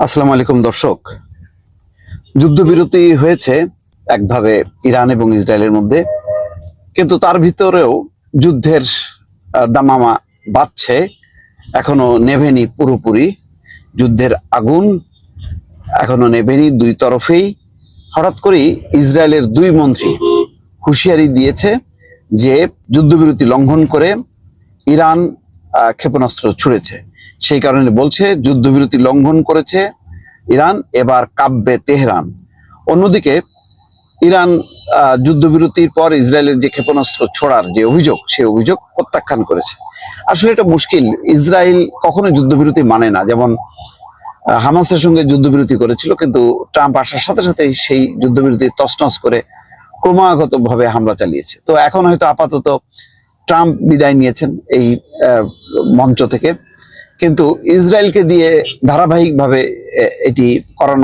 আসসালামু আলাইকুম দর্শক। যুদ্ধবিরতি হয়েছে একভাবে ইরান এবং ইসরায়েলের মধ্যে, কিন্তু তার ভিতরেও যুদ্ধের দামামা বাড়ছে। এখনো নেভেনি পুরোপুরি যুদ্ধের আগুন, এখনো নেভেনি দুই তরফেই। হঠাৎ করেই ইসরায়েলের দুই মন্ত্রী হুঁশিয়ারি দিয়েছে যে যুদ্ধবিরতি লঙ্ঘন করে ইরান ক্ষেপণাস্ত্র ছুড়েছে। সেই কারণে বলছে যুদ্ধবিরতি লঙ্ঘন করেছে ইরান, এবার কাঁপবে তেহরান। অন্যদিকে ইরান যুদ্ধবিরতির পর ইসরায়েলের যে ক্ষেপণাস্ত্র ছোড়ার যে অভিযোগ, সেই অভিযোগ প্রত্যাখ্যান করেছে। আসলে এটা মুশকিল, ইসরায়েল কখনো যুদ্ধবিরতি মানে না। যেমন হামাসের সঙ্গে যুদ্ধবিরতি করেছিল, কিন্তু ট্রাম্প আসার সাথে সাথে সেই যুদ্ধবিরতি তছনছ করে ক্রমাগতভাবে হামলা চালিয়েছে। তো এখন হয়তো আপাতত ট্রাম্প বিদায় নিয়েছেন এই মঞ্চ থেকে, কিন্তু ইসরায়েলকে দিয়ে ধারাবাহিকভাবে এটি করানো